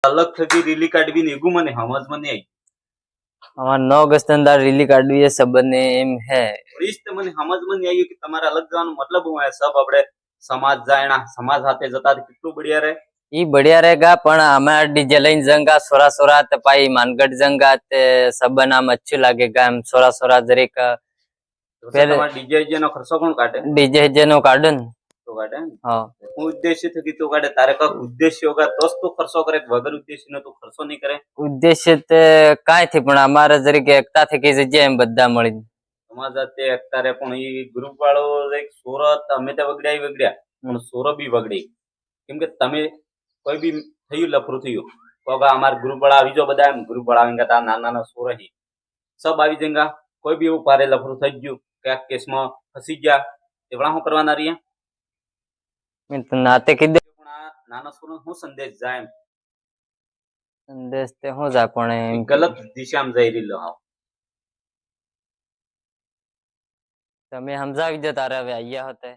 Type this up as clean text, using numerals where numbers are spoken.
अलग थकी रेली काढवी नेगू मने समज में नहीं आई। हमारा 9 अगस्त अंदर रैली काढवी है सब ने एम है। प्लीज ते मने समज में नहीं आई कि तुम्हारा अलग जानो मतलब हुआ है सब अपने समाज जायना समाज हाथे जता कितनु बढ़िया रहे। ये बढ़िया रहेगा पण हमारा डीजे लाइन जंगा सोरा सोरा ते पाई मानगढ़ जंगा ते सब नाम अच्छे लागेगा हम सोरा सोरा जरीक पहले डीजे नो खर्चो कौन काटे? डीजे जे नो काढन तो काटे। हाँ उद्देश्य थकी तो काटे तारे का उद्देश्य होगा तोस तो खर्चो करे वगर उद्देश्य ने तो खर्चो नहीं करे। उद्देश्य ते काय थी पण हमारा जरीक एकता थी की जजे हम बद्दा मळी समाजात ते एकता पण ई ग्रुप वाळो एक सोरत અમે તે વગડ્યા વગડ્યા પણ સોરો બી વગડી કેમ કે તમે કોઈ બી થયું લફરું થયું તો અમાર ગ્રુપ વાળા આવી જો બધા ગ્રુપ વાળા આવીને તા નાના નાના સોર હી सब આવી જંગા કોઈ બી એવું પારે લફરું થઈ ગયું કે કેસમાં ફસી ગયા એવડા હું કરવાના રહ્યા मैं तो नाते की दे પણ આ નાના સોર હું સંદેશ જાય संदेश ते हो जा पण ગલત દિશામાં જઈ રહ્યો હા તમે સમજાવી દે તારે હવે આયા હોતે